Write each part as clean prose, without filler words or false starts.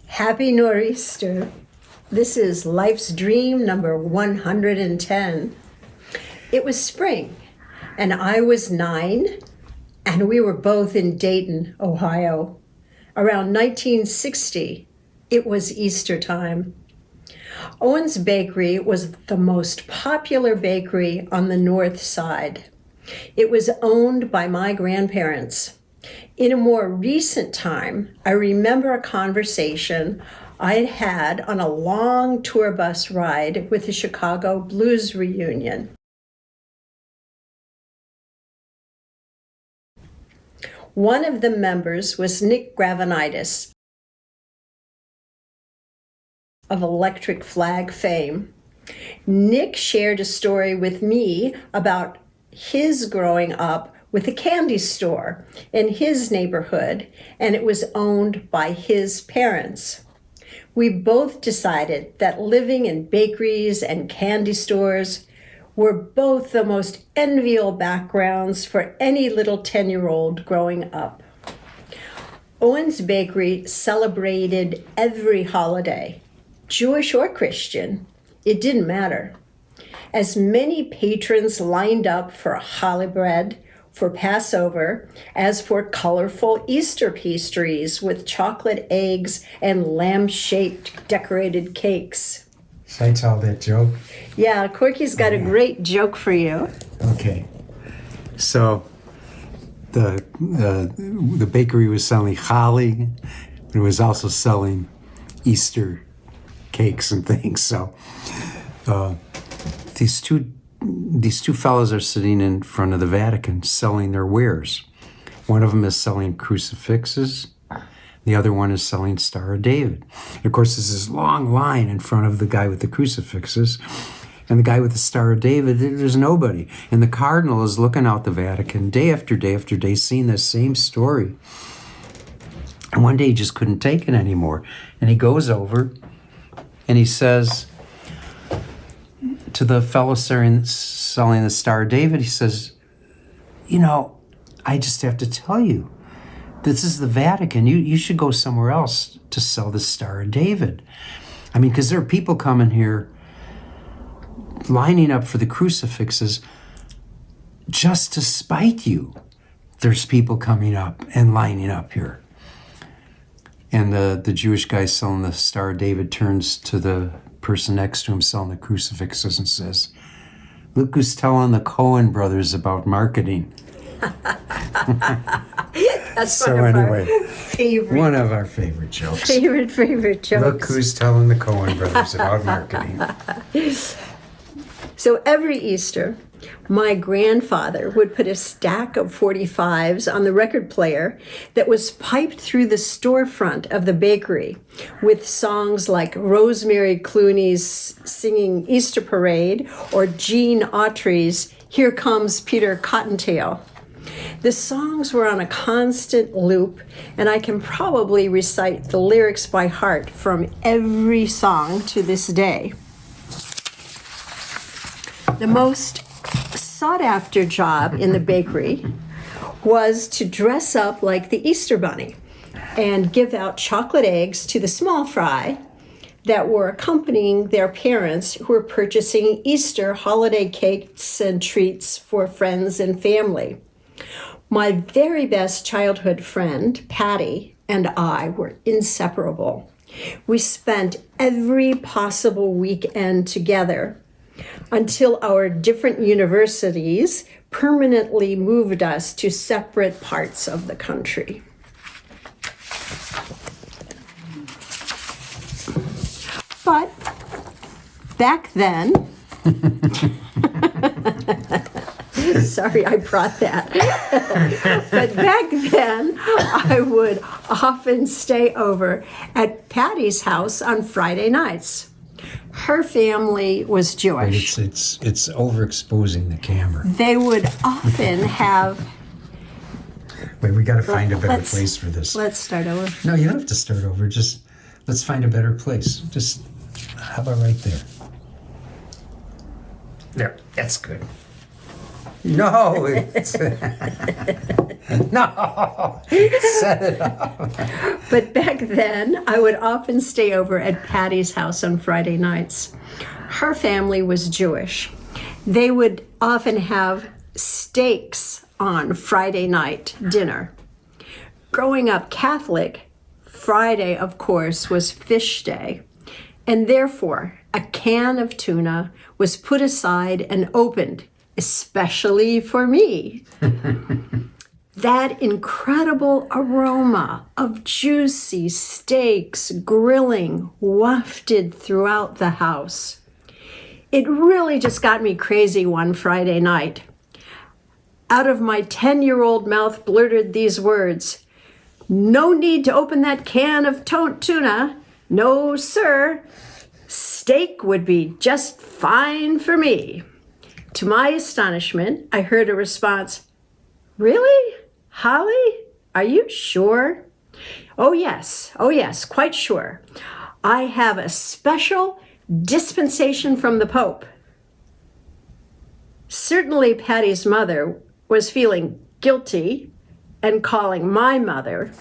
Happy Nor'easter. This is Life's Dream number 110. It was spring, and I was 9, and we were both in Dayton, Ohio. Around 1960, it was Easter time. Owen's Bakery was the most popular bakery on the north side. It was owned by my grandparents. In a more recent time, I remember a conversation I'd had on a long tour bus ride with the Chicago Blues Reunion. One of the members was Nick Gravenitis of Electric Flag fame. Nick shared a story with me about his growing up with a candy store in his neighborhood, and it was owned by his parents. We both decided that living in bakeries and candy stores were both the most enviable backgrounds for any little 10-year-old growing up. Owen's Bakery celebrated every holiday, Jewish or Christian, it didn't matter. As many patrons lined up for challah bread, for Passover, as for colorful Easter pastries with chocolate eggs and lamb-shaped decorated cakes. Should I tell that joke? Yeah, Corky's got a great joke for you. Okay. So the bakery was selling challah, but it was also selling Easter cakes and things. So these two fellows are sitting in front of the Vatican selling their wares. One of them is selling crucifixes. The other one is selling Star of David. And of course, there's this long line in front of the guy with the crucifixes. And the guy with the Star of David, there's nobody. And the cardinal is looking out the Vatican day after day after day, seeing the same story. And one day he just couldn't take it anymore. And he goes over and he says to the fellow selling the Star of David, he says, you know, I just have to tell you, this is the Vatican. You should go somewhere else to sell the Star of David. I mean, because there are people coming here lining up for the crucifixes just to spite you. There's people coming up and lining up here. And the Jewish guy selling the Star of David turns to the person next to him selling the crucifixes and says, look who's telling the Coen brothers about marketing. That's one of our favorite jokes. Favorite jokes. Look who's telling the Coen brothers about marketing. So every Easter, my grandfather would put a stack of 45s on the record player that was piped through the storefront of the bakery with songs like Rosemary Clooney's singing Easter Parade or Gene Autry's Here Comes Peter Cottontail. The songs were on a constant loop, and I can probably recite the lyrics by heart from every song to this day. The most sought-after job in the bakery was to dress up like the Easter Bunny and give out chocolate eggs to the small fry that were accompanying their parents who were purchasing Easter holiday cakes and treats for friends and family. My very best childhood friend, Patty, and I were inseparable. We spent every possible weekend together until our different universities permanently moved us to separate parts of the country. But back then, sorry I brought that, but back then I would often stay over at Patty's house on Friday nights. Her family was Jewish. It's overexposing the camera. They would often have... Wait, we got to find a better place for this. Let's start over. No, you don't have to start over. Just let's find a better place. Just, how about right there? There, that's good. No, it's... No, set it up. But back then, I would often stay over at Patty's house on Friday nights. Her family was Jewish. They would often have steaks on Friday night dinner. Growing up Catholic, Friday, of course, was fish day, and therefore a can of tuna was put aside and opened, especially for me. That incredible aroma of juicy steaks grilling wafted throughout the house. It really just got me crazy one Friday night. Out of my 10-year-old mouth blurted these words, "No need to open that can of tuna. No, sir. Steak would be just fine for me." To my astonishment, I heard a response, "Really? Holly, are you sure?" Oh yes, quite sure. I have a special dispensation from the Pope." Certainly Patty's mother was feeling guilty and calling my mother,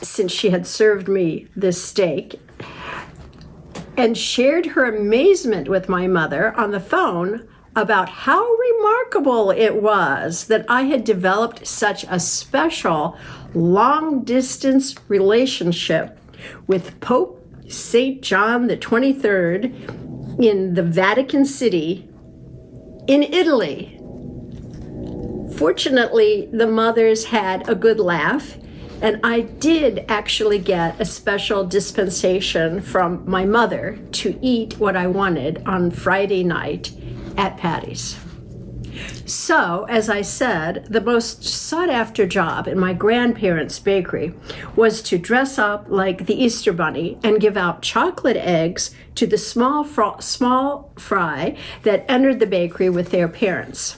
since she had served me this steak, and shared her amazement with my mother on the phone about how remarkable it was that I had developed such a special long-distance relationship with Pope St. John the 23rd in the Vatican City in Italy. Fortunately, the mothers had a good laugh, and I did actually get a special dispensation from my mother to eat what I wanted on Friday night at Patty's. So, as I said, the most sought-after job in my grandparents' bakery was to dress up like the Easter Bunny and give out chocolate eggs to the small fry that entered the bakery with their parents.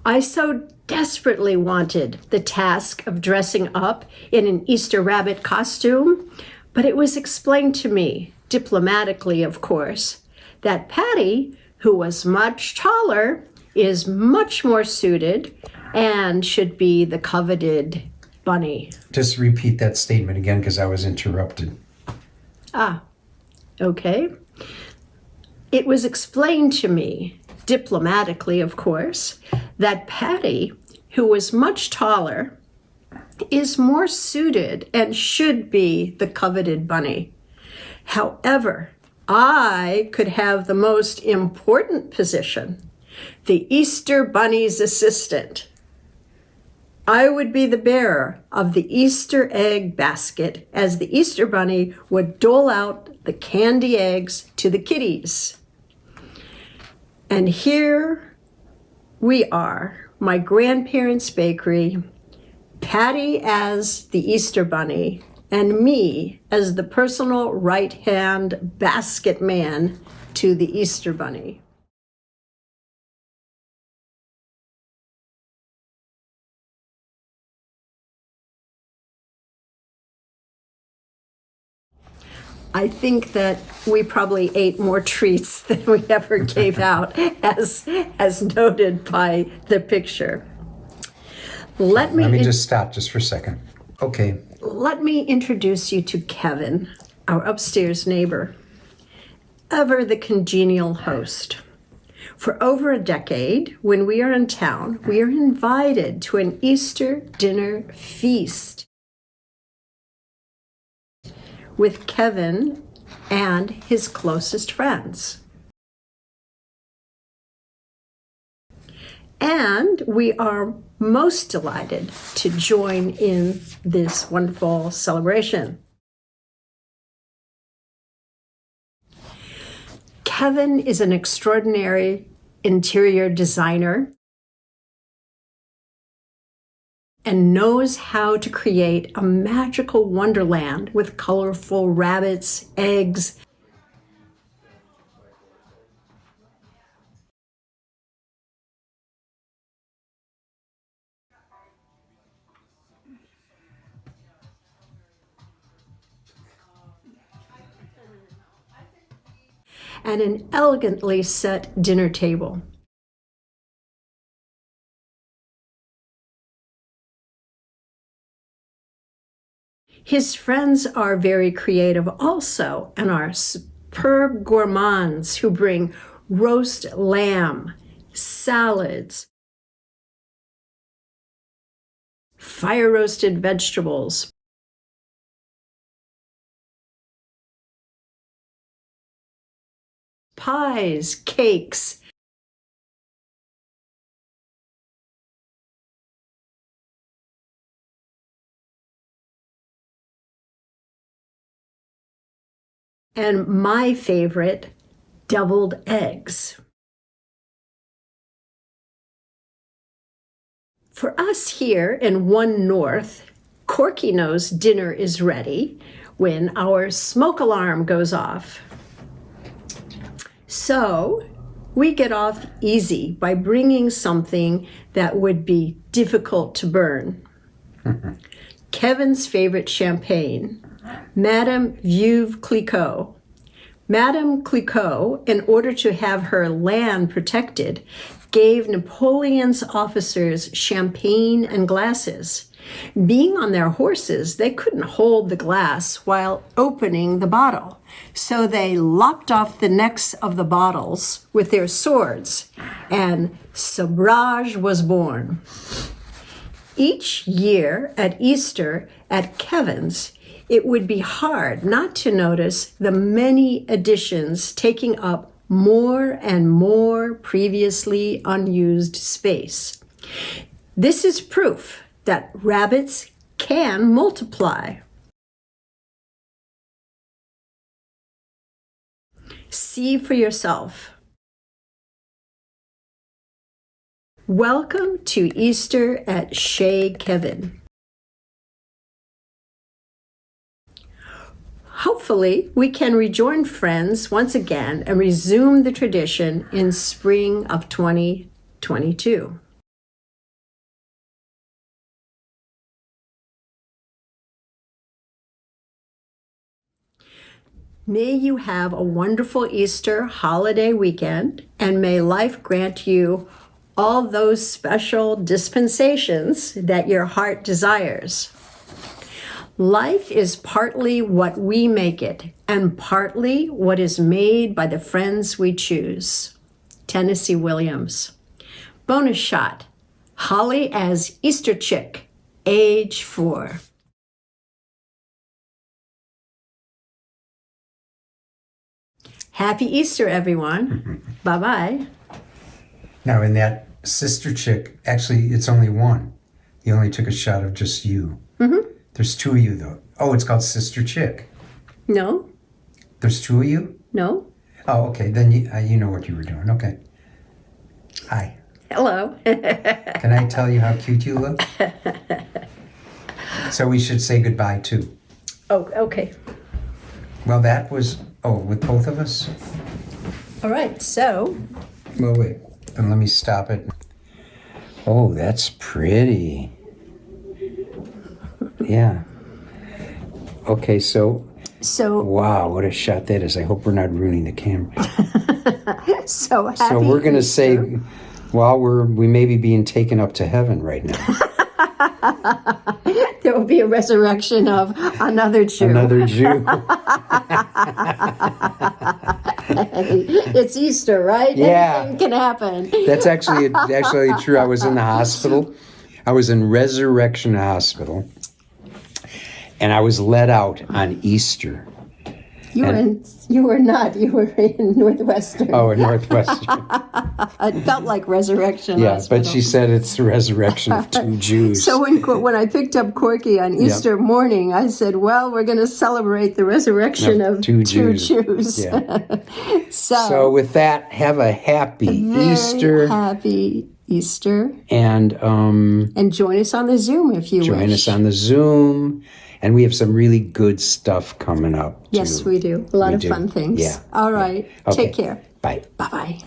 I so desperately wanted the task of dressing up in an Easter rabbit costume, but it was explained to me, diplomatically of course, that Patty, who was much taller, is much more suited and should be the coveted bunny. Just repeat that statement again because I was interrupted. Okay. It was explained to me, diplomatically of course, that Patty, who was much taller, is more suited and should be the coveted bunny. However, I could have the most important position, the Easter Bunny's assistant. I would be the bearer of the Easter egg basket as the Easter Bunny would dole out the candy eggs to the kitties. And here we are, my grandparents' bakery, Patty as the Easter Bunny, and me as the personal right-hand basket man to the Easter Bunny. I think that we probably ate more treats than we ever gave out, as noted by the picture. Let me just stop just for a second. Okay. Let me introduce you to Kevin, our upstairs neighbor, ever the congenial host. For over a decade, when we are in town, we are invited to an Easter dinner feast with Kevin and his closest friends. And we are most delighted to join in this wonderful celebration. Kevin is an extraordinary interior designer and knows how to create a magical wonderland with colorful rabbits, eggs, and an elegantly set dinner table. His friends are very creative also and are superb gourmands who bring roast lamb, salads, fire-roasted vegetables, pies, cakes, and my favorite, deviled eggs. For us here in One North, Corky knows dinner is ready when our smoke alarm goes off. So we get off easy by bringing something that would be difficult to burn. Kevin's favorite champagne, Madame Veuve Clicquot. Madame Clicquot, in order to have her land protected, gave Napoleon's officers champagne and glasses. Being on their horses, they couldn't hold the glass while opening the bottle. So they lopped off the necks of the bottles with their swords, and sabrage was born. Each year at Easter at Kevin's, it would be hard not to notice the many additions taking up more and more previously unused space. This is proof that rabbits can multiply. See for yourself. Welcome to Easter at Chez Kevin. Hopefully, we can rejoin friends once again and resume the tradition in spring of 2022. May you have a wonderful Easter holiday weekend, and may life grant you all those special dispensations that your heart desires. Life is partly what we make it, and partly what is made by the friends we choose. Tennessee Williams. Bonus shot. Holly as Easter chick, age 4. Happy Easter, everyone. Bye-bye. Now, in that sister chick, actually, it's only one. You only took a shot of just you. Mm-hmm. There's 2 of you, though. Oh, it's called Sister Chick. No. There's 2 of you? No. Oh, okay. Then you know what you were doing. Okay. Hi. Hello. Can I tell you how cute you look? So we should say goodbye, too. Oh, okay. Well, that was... Oh, with both of us? All right, so... Well, wait. Then let me stop it. Oh, that's pretty. Yeah. Okay, so... Wow, what a shot that is. I hope we're not ruining the camera. So happy So we're going to say, Easter. well, we may be being taken up to heaven right now. There will be a resurrection of another Jew. Another Jew. It's Easter, right? Yeah. Anything can happen. That's actually true. I was in the hospital. I was in Resurrection Hospital. And I was let out on Easter. You were not. You were in Northwestern. Oh, in Northwestern. It felt like Resurrection Yeah, Hospital. but she said it's the resurrection of 2 Jews. So when I picked up Corky on Easter morning, I said, well, we're going to celebrate the resurrection of 2 Jews. Yeah. So with that, have a happy Easter. Happy Easter. And join us on the Zoom if you wish. Join us on the Zoom. And we have some really good stuff coming up. Yes, we do. A lot of fun things. Yeah. All right. Okay. Take care. Bye. Bye-bye.